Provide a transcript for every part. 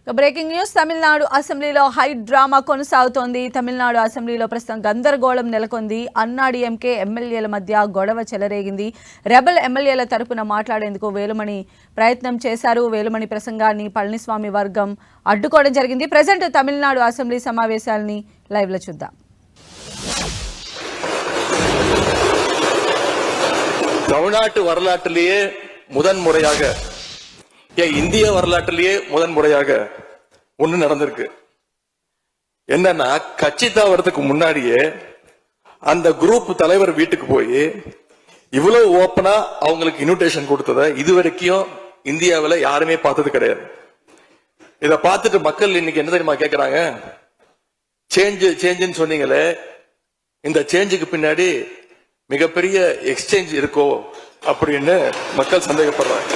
Breaking news. Tamil Nadu అసెంబ్లీలో high drama కొనసాగుతోంది. తమిళనాడు అసెంబ్లీలో ప్రస్తుతం గందరగోళం నెలకొంది. అన్నాడీఎంకే ఎమ్మెల్యేల మధ్య గొడవ చెలరేగింది. రెబల్ ఎమ్మెల్యేల తరపున మాట్లాడేందుకు వేలుమణి ప్రయత్నం చేశారు. వేలుమణి ప్రసంగాన్ని పళనిస్వామి వర్గం అడ్డుకోవడం జరిగింది. ప్రజెంట్ తమిళనాడు అసెంబ్లీ సమావేశాలని లైవ్ లో చూద్దాం. தமிழ்நாட்டு வரலாற்றிலேயே முதன்முறையாக இந்திய வரலாற்றிலேயே முதன்முறையாக ஒண்ணு நடந்திருக்கு. என்னன்னா, கட்சி தாவறதுக்கு முன்னாடியே அந்த குரூப் தலைவர் வீட்டுக்கு போய் இவ்வளவு ஓப்பனா அவங்களுக்கு இன்விடேஷன் கொடுத்தத இதுவரைக்கும் இந்தியாவில் யாருமே பார்த்தது கிடையாது. இத பார்த்துட்டு மக்கள் இன்னைக்கு என்ன தெரியுமா கேட்கிறாங்க? சேஞ்சுன்னு சொன்னீங்களே, இந்த சேஞ்சுக்கு பின்னாடி மிகப்பெரிய எக்ஸ்சேஞ்ச் இருக்கோ அப்படின்னு மக்கள் சந்தேகப்படுறாங்க.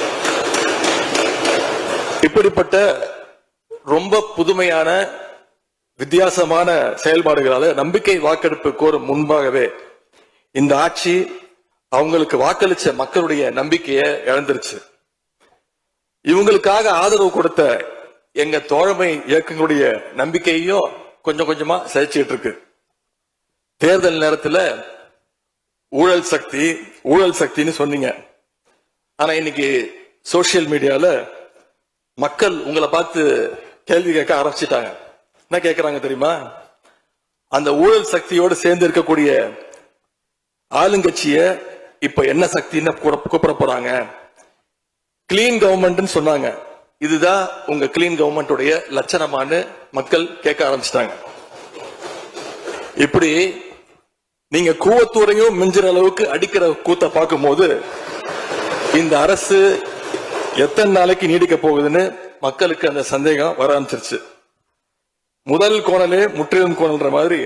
இப்படிப்பட்ட ரொம்ப புதுமையான வித்தியாசமான செயல்பாடுகளால நம்பிக்கை வாக்கெடுப்பு கோரும் முன்பாகவே இந்த ஆட்சி அவங்களுக்கு வாக்களிச்ச மக்களுடைய நம்பிக்கையை இழந்துருச்சு. இவங்களுக்காக ஆதரவு கொடுத்த எங்க தோழமை இயக்கங்களுடைய நம்பிக்கையையும் கொஞ்சம் கொஞ்சமா சிதைச்சிட்டு இருக்கு. தேர்தல் நேரத்துல ஊழல் சக்தின்னு சொன்னீங்க. ஆனா இன்னைக்கு சோசியல் மீடியால மக்கள் உங்களை பார்த்து கேள்வி கேட்க ஆரம்பிச்சிட்டாங்க. என்ன கேட்கிறாங்க தெரியுமா? அந்த ஊழல் சக்தியோடு சேர்ந்து இருக்கக்கூடிய ஆளுங்கட்சிய இப்ப என்ன சக்தின்னு கூப்பிட போறாங்க. கிளீன் கவர்மெண்ட் சொன்னாங்க. இதுதான் உங்க கிளீன் கவர்மெண்ட் லட்சணமானு மக்கள் கேட்க ஆரம்பிச்சிட்டாங்க. இப்படி நீங்க கூவத்தூரையும் மிஞ்சுற அளவுக்கு அடிக்கிற கூத்த பார்க்கும் போது இந்த அரசு எத்தனை நாளைக்கு நீடிக்க போகுதுன்னு மக்களுக்கு அந்த சந்தேகம் வர ஆரம்பிச்சிருச்சு. முதல் கோணலே முற்றிலும் கோணல்ன்ற மாதிரி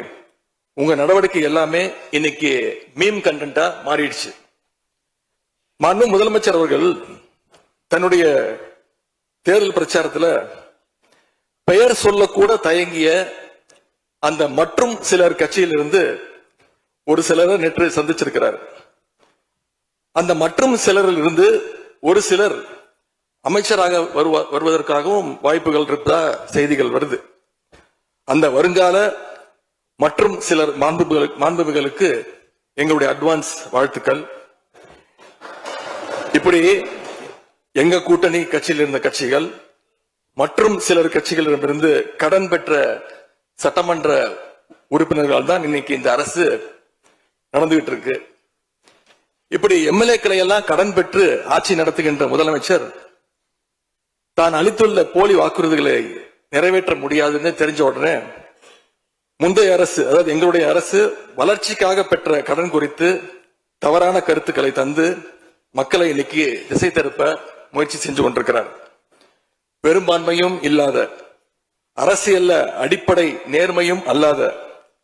உங்க நடவடிக்கை எல்லாமே இன்னைக்கு மீம் கண்டென்ட்டா மாறிடுச்சு. மாண்பு முதலமைச்சர் அவர்கள் தன்னுடைய தேர்தல் பிரச்சாரத்துல பெயர் சொல்லக்கூட தயங்கிய அந்த மற்றும் சிலர் கட்சியிலிருந்து ஒரு சிலரை நேற்று சந்திச்சிருக்கிறார். அந்த மற்றும் சிலரில் இருந்து ஒரு சிலர் அமைச்சராக வருவதற்காகவும் வாய்ப்புகள் இருப்பதா செய்திகள் வருது. அந்த வருங்கால மற்றும் சிலர் மாண்புகளுக்கு எங்களுடைய அட்வான்ஸ் வாழ்த்துக்கள். இப்படி எங்க கூட்டணி கட்சியில் இருந்த கட்சிகள் மற்றும் சிலர் கட்சிகளிடமிருந்து கடன் பெற்ற சட்டமன்ற உறுப்பினர்கள் தான் இன்னைக்கு இந்த அரசு நடந்துகிட்டு இருக்கு. இப்படி எம்எல்ஏக்களை எல்லாம் கடன் பெற்று ஆட்சி நடத்துகின்ற முதலமைச்சர் தான் அளித்துள்ள போலி வாக்குறுதிகளை நிறைவேற்ற முடியாதுன்னு தெரிஞ்ச உடனே முந்தைய அரசு, அதாவது எங்களுடைய அரசு, வளர்ச்சிக்காக பெற்ற கடன் குறித்து தவறான கருத்துக்களை தந்து மக்களை இன்னைக்கு திசை திருப்ப முயற்சி செஞ்சு கொண்டிருக்கிறார். பெரும்பான்மையும் இல்லாத, அரசியல்ல அடிப்படை நேர்மையும் அல்லாத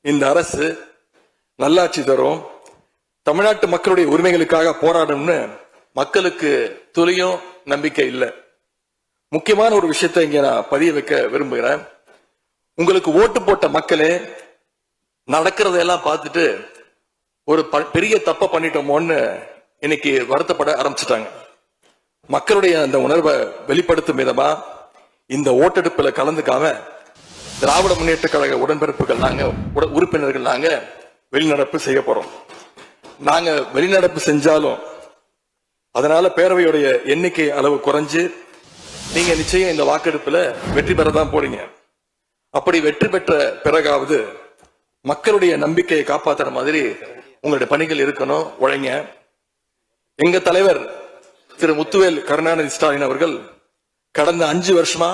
இந்த அரசு நல்லாட்சி தரும், தமிழ்நாட்டு மக்களுடைய உரிமைகளுக்காக போராடும்னு மக்களுக்கு துளியும் நம்பிக்கை இல்லை. முக்கியமான ஒரு விஷயத்தை இங்க நான் பதிய வைக்க விரும்புகிறேன். உங்களுக்கு ஓட்டு போட்ட மக்களே நடக்கிறதெல்லாம் பார்த்துட்டு ஒரு பெரிய தப்ப பண்ணிட்டோமோன்னு இன்னைக்கு வருத்தப்பட ஆரம்பிச்சுட்டாங்க. மக்களுடைய அந்த உணர்வை வெளிப்படுத்தும் விதமா இந்த ஓட்டெடுப்புல கலந்துக்காம திராவிட முன்னேற்ற கழக உடன்பிறப்புகள் நாங்க உறுப்பினர்கள் நாங்க வெளிநடப்பு செய்ய போறோம். நாங்க வெளிநடப்பு செஞ்சாலும் அதனால பேரவையுடைய எண்ணிக்கை அளவு குறைஞ்சு நீங்க நிச்சயம் இந்த வாக்கெடுப்புல வெற்றி பெறதான் போறீங்க. அப்படி வெற்றி பெற்ற பிறகாவது மக்களுடைய நம்பிக்கையை காப்பாற்றுற மாதிரி உங்களுடைய பணிகள் இருக்கணும், உழைங்க. எங்க தலைவர் திரு முத்துவேல் கருணாநிதி ஸ்டாலின் அவர்கள் கடந்த 5 வருஷமா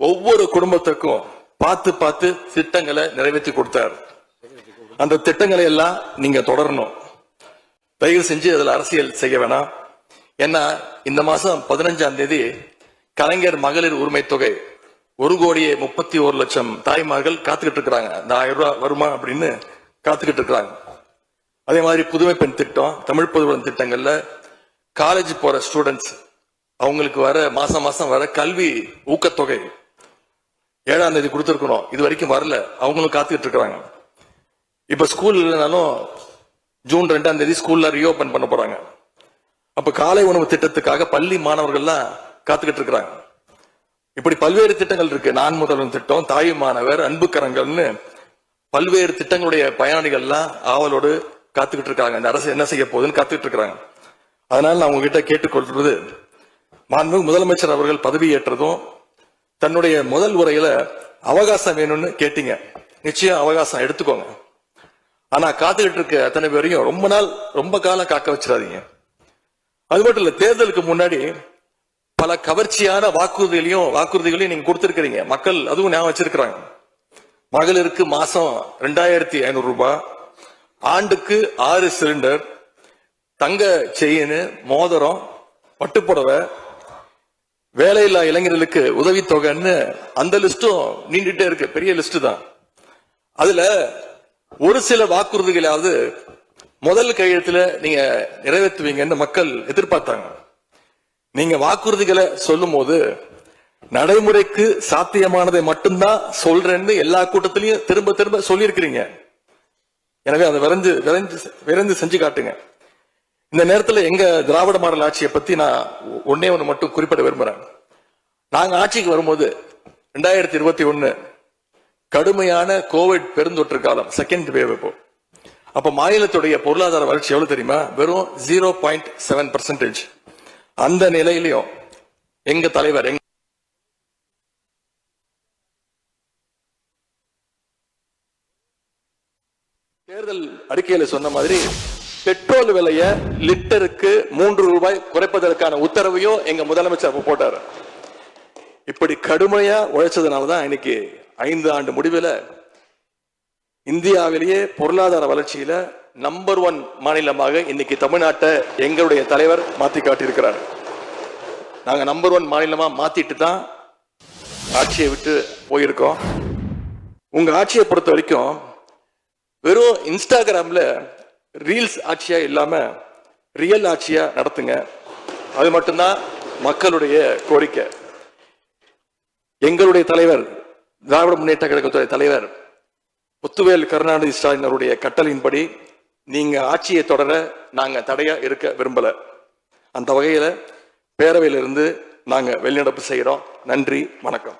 ஒவ்வொரு குடும்பத்துக்கும் பார்த்து திட்டங்களை நிறைவேற்றி கொடுத்தார். அந்த திட்டங்களை எல்லாம் நீங்க தொடரணும். தயவு செஞ்சு அதுல அரசியல் செய்ய வேணாம். ஏன்னா இந்த மாசம் 15ஆம் தேதி கலைஞர் மகளிர் உரிமை தொகை 1,31,00,000 தாய்மார்கள் காத்துக்கிட்டு இருக்கிறாங்க. இந்த 1000 ரூபாய் வருமா அப்படின்னு காத்துக்கிட்டு இருக்கிறாங்க. அதே மாதிரி புதுமை பெண் திட்டம், தமிழ் பொதுவுடன் திட்டங்கள்ல காலேஜ் போற ஸ்டூடெண்ட்ஸ் அவங்களுக்கு வர மாசம் வர கல்வி ஊக்கத்தொகை 7ஆம் தேதி கொடுத்திருக்கணும். இது வரைக்கும் வரல, அவங்களும் காத்துக்கிட்டு இருக்கிறாங்க. இப்ப ஸ்கூல் இல்லைனாலும் ஜூன் 2ஆம் தேதி ஸ்கூல்ல ரீஓபன் பண்ண போறாங்க. அப்ப காலை உணவு திட்டத்துக்காக பள்ளி மாணவர்கள்லாம் காத்துக்கிட்டு இருக்கிறாங்க. இப்படி பல்வேறு திட்டங்கள் இருக்கு. நான் முதல்வன் திட்டம், தாய் மாணவர், அன்பு கரங்கள்னு பல்வேறு திட்டங்களுடைய பயனாளிகள்லாம் ஆவலோடு காத்துக்கிட்டு இருக்காங்க. இந்த அரசு என்ன செய்ய போகுதுன்னு காத்துக்கிட்டு இருக்காங்க. அதனால நான் உங்ககிட்ட கேட்டுக்கொள்றது, மாண்புமிகு முதலமைச்சர் அவர்கள் பதவியேற்றதும் தன்னுடைய முதல் உரையில அவகாசம் வேணும்னு கேட்டீங்க. நிச்சயம் அவகாசம் எடுத்துக்கோங்க. ஆனா காத்துக்கிட்டு இருக்க அத்தனை பேரையும் ரொம்ப காலம் காக்க வச்சிடாதீங்க. அது மட்டும் இல்ல, தேர்தலுக்கு முன்னாடி பல கவர்ச்சியான வாக்குறுதிகளையும் நீங்க கொடுத்திருக்கிறீங்க. மக்கள் அதுவும் ஞாபகம் வச்சிருக்கிறாங்க. மகளிருக்கு மாசம் 2500 ரூபாய், ஆண்டுக்கு 6 சிலிண்டர், தங்க செயின், மோதிரம், பட்டுப்புடவை, வேலையில்லா இளைஞர்களுக்கு உதவித்தொகைன்னு அந்த லிஸ்டும் நீண்டுட்டே இருக்கு. பெரிய லிஸ்ட் தான். அதுல ஒரு சில வாக்குறுதிகளாவது முதல் கையெழுத்துல நீங்க நிறைவேற்றுவீங்கன்னு மக்கள் எதிர்பார்த்தாங்க. நீங்க வாக்குறுதிகளை சொல்லும் போது நடைமுறைக்கு சாத்தியமானதை மட்டும்தான் சொல்றேன்னு எல்லா கூட்டத்திலையும் திரும்ப திரும்ப சொல்லியிருக்கிறீங்க. எனவே அதை விரைந்து செஞ்சு காட்டுங்க. இந்த நேரத்துல எங்க திராவிட மாடல் ஆட்சியை பத்தி நான் ஒன்னே ஒண்ணு மட்டும் குறிப்பிட விரும்புறேன். நாங்க ஆட்சிக்கு வரும்போது 2021 கடுமையான கோவிட் பெருந்தொற்று காலம், செகண்ட் வேவ். அப்ப மாநிலத்துடைய பொருளாதார வளர்ச்சி எவ்வளவு தெரியுமா? வெறும் 0.7%. அந்த நிலையிலையும் எங்க தலைவர் தேர்தல் அறிக்கையில சொன்ன மாதிரி பெட்ரோல் விலைய லிட்டருக்கு 3 ரூபாய் குறைப்பதற்கான உத்தரவையும் எங்க முதலமைச்சர் போட்டாரு. இப்படி கடுமையா உழைச்சதுனாலதான் இன்னைக்கு 5 ஆண்டு முடிவில் இந்தியாவிலேயே பொருளாதார வளர்ச்சியில நம்பர் 1 மாநிலமாக இன்னைக்கு தமிழ்நாட்டை எங்களுடைய தலைவர் மாத்தி காட்டியிருக்கிறார். நாங்க நம்பர் 1 மாநிலமா மாத்திட்டு தான் ஆட்சியை விட்டு போயிருக்கோம். உங்க ஆட்சியை பொறுத்த வரைக்கும் வெறும் இன்ஸ்டாகிராம்ல ரீல்ஸ் ஆட்சியா இல்லாம ரியல் ஆட்சியா நடத்துங்க. அது மட்டும்தான் மக்களுடைய கோரிக்கை. எங்களுடைய தலைவர், திராவிட முன்னேற்ற கழகத்துடைய தலைவர் முத்துவேல் கருணாநிதி ஸ்டாலின் அவருடைய கட்டளையின்படி நீங்க ஆட்சியை தொடர நாங்க தடையா இருக்க விரும்பல. அந்த வகையில பேரவையிலிருந்து நாங்க வெளிநடப்பு செய்யறோம். நன்றி, வணக்கம்.